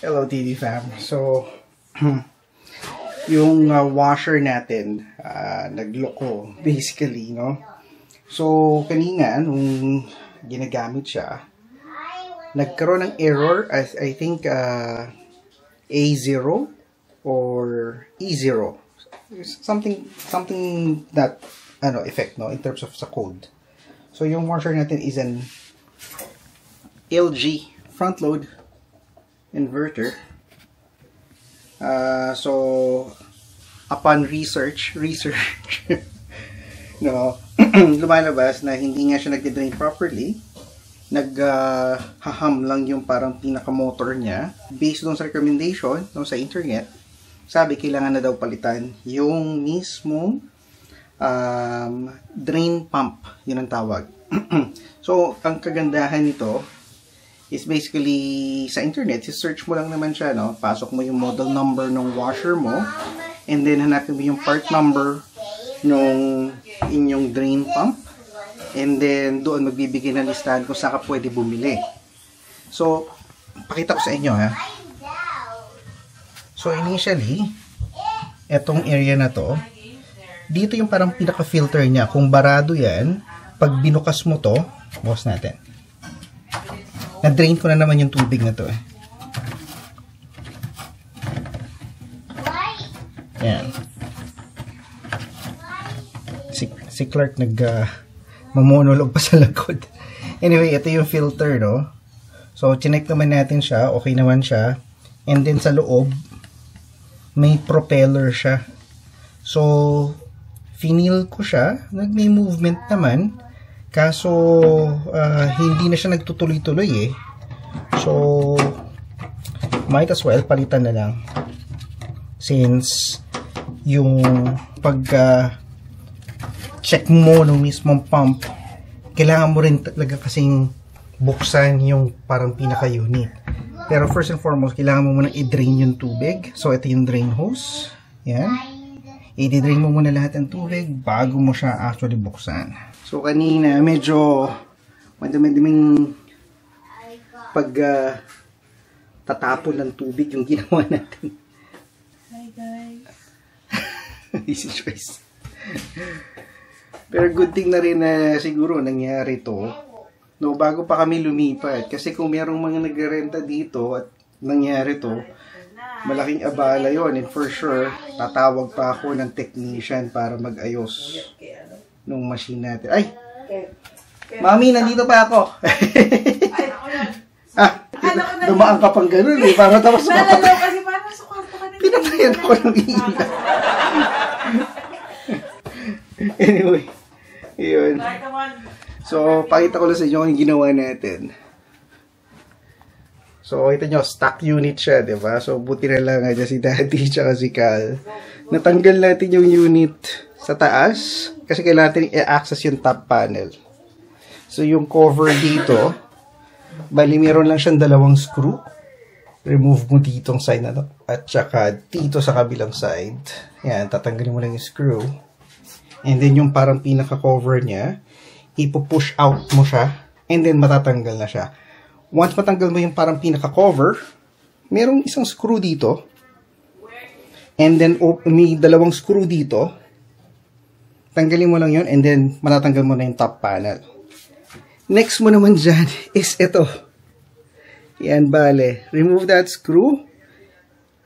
Hello, TD fam. So, yung washer natin, nagloko, basically, no? So, kanina, nung ginagamit siya, nagkaroon ng error, I think, A0 or E0. Something that, effect, no? In terms of sa code. So, yung washer natin is an LG front load inverter. So upon research no, lumalabas na hindi nga siya nagde-drain properly. Haham lang yung parang pinaka-motor niya. Based on sa recommendation no, sa internet, sabi kailangan na daw palitan yung mismong drain pump, yun ang tawag. So ang kagandahan nito is basically sa internet, search mo lang naman siya, no? Pasok mo yung model number ng washer mo, and then hanapin mo yung part number ng inyong drain pump, and then doon magbibigay ng listahan kung saan ka pwede bumili. So, pakita ko sa inyo, ha? So, initially, etong area na to, dito yung parang pinaka-filter niya. Kung barado yan, pag binukas mo to, bukas natin. Na-drain ko na naman yung tubig na to eh. Yan. Si Clark mamonolog pa sa likod. Anyway, ito yung filter, no? So, chinek naman natin siya. Okay naman siya. And then sa loob, may propeller siya. So, finil ko siya. May movement naman. Kaso, hindi na siya nagtutuloy-tuloy eh. So, might as well palitan na lang. Since, yung check mo ng mismong pump, kailangan mo rin talaga kasing buksan yung parang pinaka-unit. Pero first and foremost, kailangan mo muna i-drain yung tubig. So, ito yung drain hose. Yan. I-drain mo muna lahat ng tubig bago mo siya actually buksan. So, kanina, medyo madaming tatapon ng tubig yung ginawa natin. Hi, guys. Easy choice. Pero good thing na rin na siguro nangyari to. No, bago pa kami lumipat. Kasi kung mayroong mga nagrerenta dito at nangyari to, malaking abala yon. And for sure, tatawag pa ako ng technician para mag-ayos nung machine natin. Ay! Mami, nandito pa ako. Dumaan ka pang ganun eh. Para tapos nalalaw kasi parang sa kwarto ka na. Pinapayan ako ng ilan. Anyway. Yun. So, pakita ko lang sa inyo yung ginawa natin. So, kita nyo, stock unit siya, diba? So, buti na lang nga si Daddy tsaka si Cal. Natanggal natin yung unit sa taas kasi kailangan natin i-access yung top panel. So, yung cover dito, bali meron lang siyang dalawang screw. Remove mo ditong side na to. At saka dito sa kabilang side. Yan, tatanggalin mo lang yung screw. And then yung parang pinaka-cover niya, ipo-push out mo siya. And then matatanggal na siya. Once matanggal mo yung parang pinaka-cover, merong isang screw dito. And then may dalawang screw dito. Tanggalin mo lang yun and then matatanggal mo na yung top panel. Next mo naman dyan is ito. Yan, bale. Remove that screw.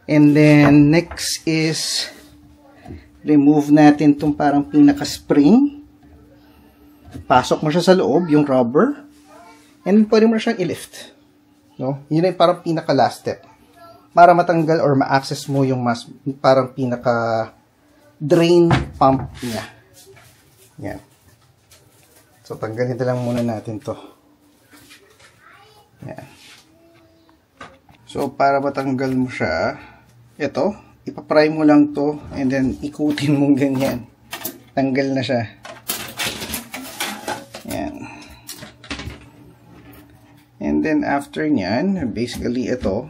And then next is remove natin itong parang pinaka-spring. Pasok mo siya sa loob, yung rubber. And pwede mo na siyang i-lift. No? Yun ay parang pinaka-last step. Para matanggal or ma-access mo yung parang pinaka-drain pump niya. Yan. So, tanggalin na lang muna natin to. Yan. So, para matanggal mo siya, ito, ipapry mo lang to and then ikutin mo ganyan. Tanggal na siya. Yan. And then, after nyan, basically ito,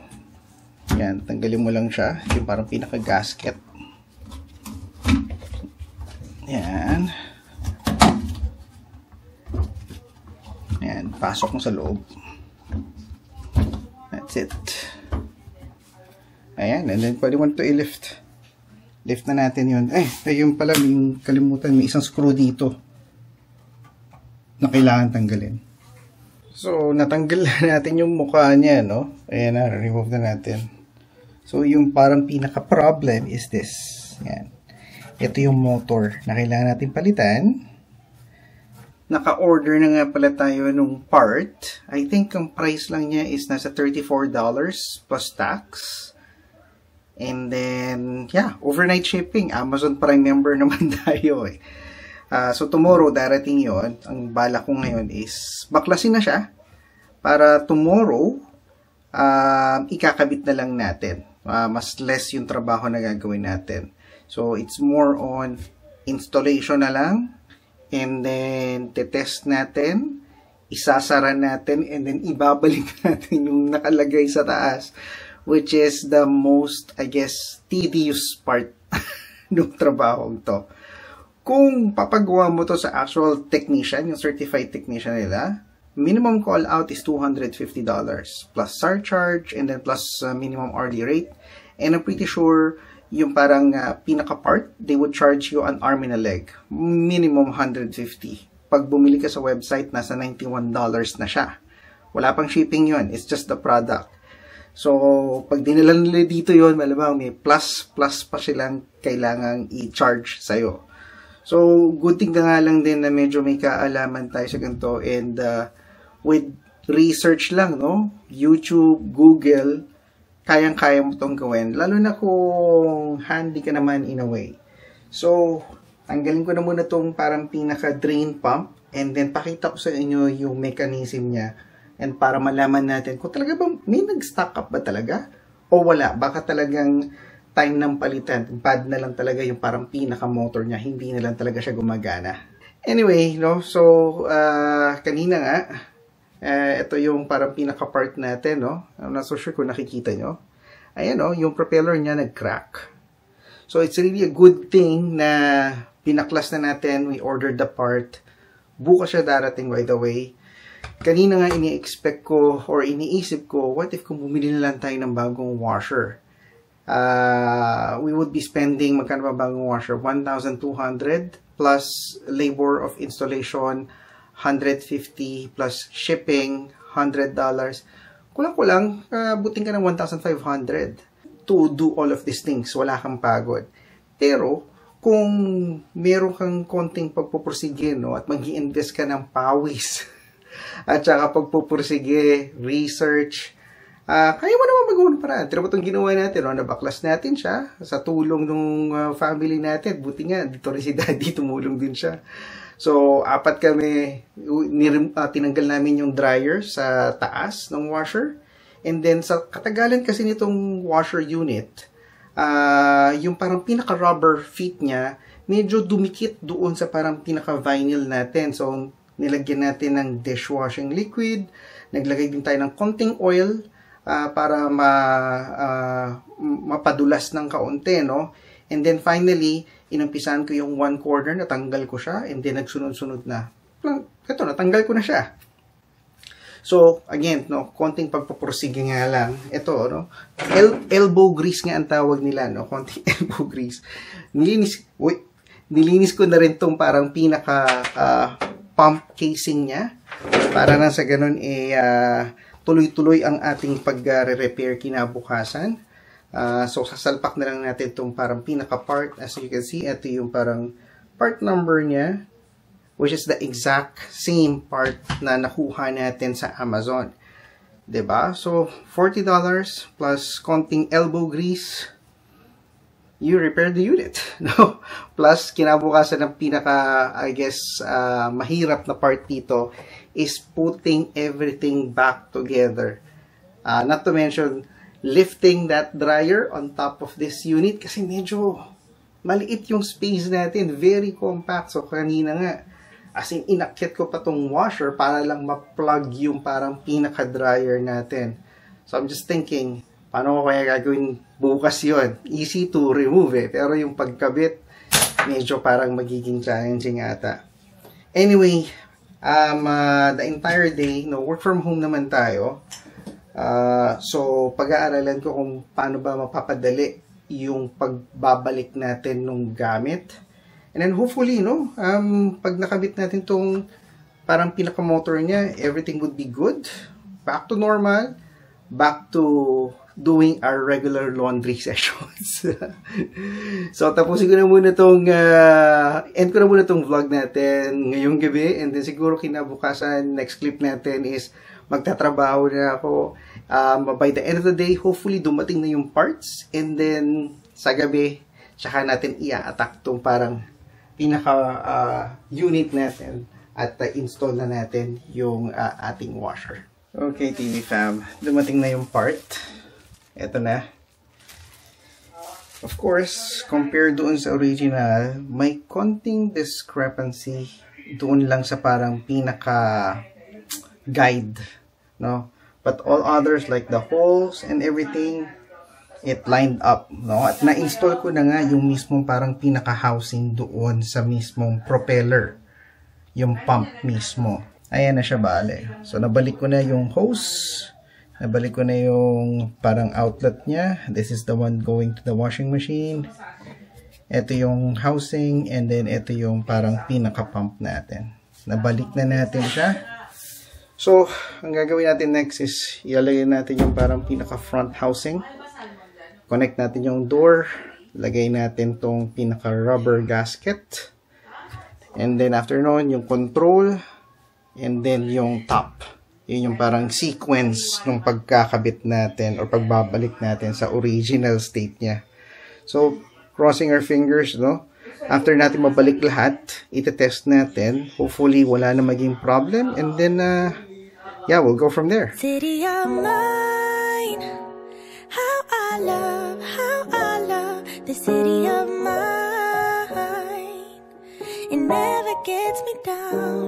yan, tanggalin mo lang siya. Yung parang pinaka-gasket. Yan. Yan, pasok mo sa loob. That's it. Ayan, and then pwede mo ito i-lift. Lift na natin yun. Ayun pala, may kalimutan, may isang screw dito na kailangan tanggalin. So, natanggal na natin yung mukha niya, no? Ayan na, remove na natin. So, yung parang pinaka-problem is this. Ayan. Ito yung motor na kailangan natin palitan. Naka-order na nga pala tayo nung part. I think ang price lang niya is nasa $34 plus tax. And then, yeah, overnight shipping. Amazon Prime member naman tayo eh. So, tomorrow, darating yon. Ang bala ko ngayon is, baklasin na siya. Para tomorrow, ikakabit na lang natin. Mas less yung trabaho na gagawin natin. So, it's more on installation na lang. And then, tetest natin. Isasara natin. And then, ibabalik natin yung nakalagay sa taas. Which is the most, I guess, tedious part ng trabaho to. Kung papagawa mo to sa actual technician, yung certified technician nila, minimum call out is $250 plus surcharge and then plus minimum hourly rate. And I'm pretty sure yung parang pinaka-part, they would charge you an arm and a leg. Minimum $150. Pag bumili ka sa website, nasa $91 na siya. Wala pang shipping yun. It's just the product. So, pag dinala nila dito yun, malamang may plus pa silang kailangang i-charge sa'yo. So, good thing na nga lang din na medyo may kaalaman tayo sa ganito. And with research lang, no? YouTube, Google, kayang-kaya mo itong gawin. Lalo na kung handy ka naman in a way. So, tanggalin ko na muna itong parang pinaka-drain pump. And then, pakita ko sa inyo yung mechanism niya. And para malaman natin kung talaga ba may nag-stock up ba talaga? O wala? Baka talagang time ng palitan. Bad na lang talaga yung parang pinaka-motor niya. Hindi na lang talaga siya gumagana. Anyway, no? So, kanina nga, ito yung parang pinaka-part natin, no? I'm not so sure kung nakikita nyo. Ayan, no? Yung propeller niya nag-crack. So, it's really a good thing na pinaklas na natin. We ordered the part. Bukas siya darating, by the way. Kanina nga ini-expect ko or iniisip ko, what if kung bumili na lang tayo ng bagong washer? We would be spending, magkano ba bagong washer? 1,200 plus labor of installation, 150 plus shipping, $100. Kulang-kulang, buting ka ng 1,500 to do all of these things. Wala kang pagod. Pero, kung meron kang konting pagpupursige, no, at mag-i-invest ka ng pawis, at saka pagpupursige, research, kaya mo naman magawa ng paraan. Pero itong ginawa natin, no? Nabaklas natin siya sa tulong ng family natin. Buti nga, dito rin si Daddy, tumulong din siya. So, 4 kami, tinanggal namin yung dryer sa taas ng washer. And then, sa katagalan kasi nitong washer unit, yung parang pinaka-rubber feet niya, medyo dumikit doon sa parang pinaka-vinyl natin. So, nilagyan natin ng dishwashing liquid, naglagay din tayo ng konting oil, para mapadulas ng kaunti, no? And then finally, inumpisahan ko yung one corner, natanggal ko siya, and then nagsunod-sunod na. Ito, natanggal ko na siya. So, again, no, konting pagpapursige nga lang. Ito, no? Elbow grease nga ang tawag nila, no? Konting elbow grease. Nilinis ko na rin tong parang pinaka pump casing niya. Para na sa ganun, tuloy-tuloy ang ating pag-repair kinabukasan. So, sasalpak na lang natin itong parang pinaka-part. As you can see, ito yung parang part number niya, which is the exact same part na nakuha natin sa Amazon. Diba? So, $40 plus konting elbow grease, you repair the unit. No? Plus, kinabukasan ng pinaka, I guess, mahirap na part dito is putting everything back together. Not to mention, lifting that dryer on top of this unit kasi medyo maliit yung space natin. Very compact. So, kanina nga, as in, inakyat ko pa tong washer para lang ma-plug yung parang pinaka-dryer natin. So, I'm just thinking, paano ko kaya gagawin bukas yun? Easy to remove eh. Pero yung pagkabit, medyo parang magiging challenging ata. Anyway, the entire day, no, work from home naman tayo. So, pag-aaralan ko kung paano ba mapapadali yung pagbabalik natin nung gamit. And then hopefully, no, pag nakabit natin tong parang pinaka-motor niya, everything would be good. Back to normal. Back to doing our regular laundry sessions. So, tapusin ko na muna tong, end ko na muna tong vlog natin ngayong gabi. And then siguro kinabukasan, next clip natin is magtatrabaho na ako. By the end of the day, hopefully dumating na yung parts. And then, sa gabi, tsaka natin i-attack tong parang pinaka-unit natin at install na natin yung ating washer. Okay, TV fam. Dumating na yung part. Ito na. Of course, compared doon sa original, may konting discrepancy doon lang sa parang pinaka-guide. No? But all others, like the holes and everything, it lined up. No? At na-install ko na nga yung mismong parang pinaka-housing doon sa mismong propeller. Yung pump mismo. Ayan na siya bale. So, nabalik ko na yung hose. Nabalik ko na yung parang outlet niya. This is the one going to the washing machine. Ito yung housing. And then, ito yung parang pinaka-pump natin. Nabalik na natin siya. So, ang gagawin natin next is ilalagay natin yung parang pinaka-front housing. Connect natin yung door. Lagay natin tong pinaka-rubber gasket. And then, after nun, yung control. And then, yung top. Yun yung parang sequence ng pagkakabit natin or pagbabalik natin sa original state niya. So, crossing our fingers, no? After natin mabalik lahat, itetest natin. Hopefully, wala na maging problem. And then, yeah, we'll go from there. City of mine, how I love the city of mine. It never gets me down.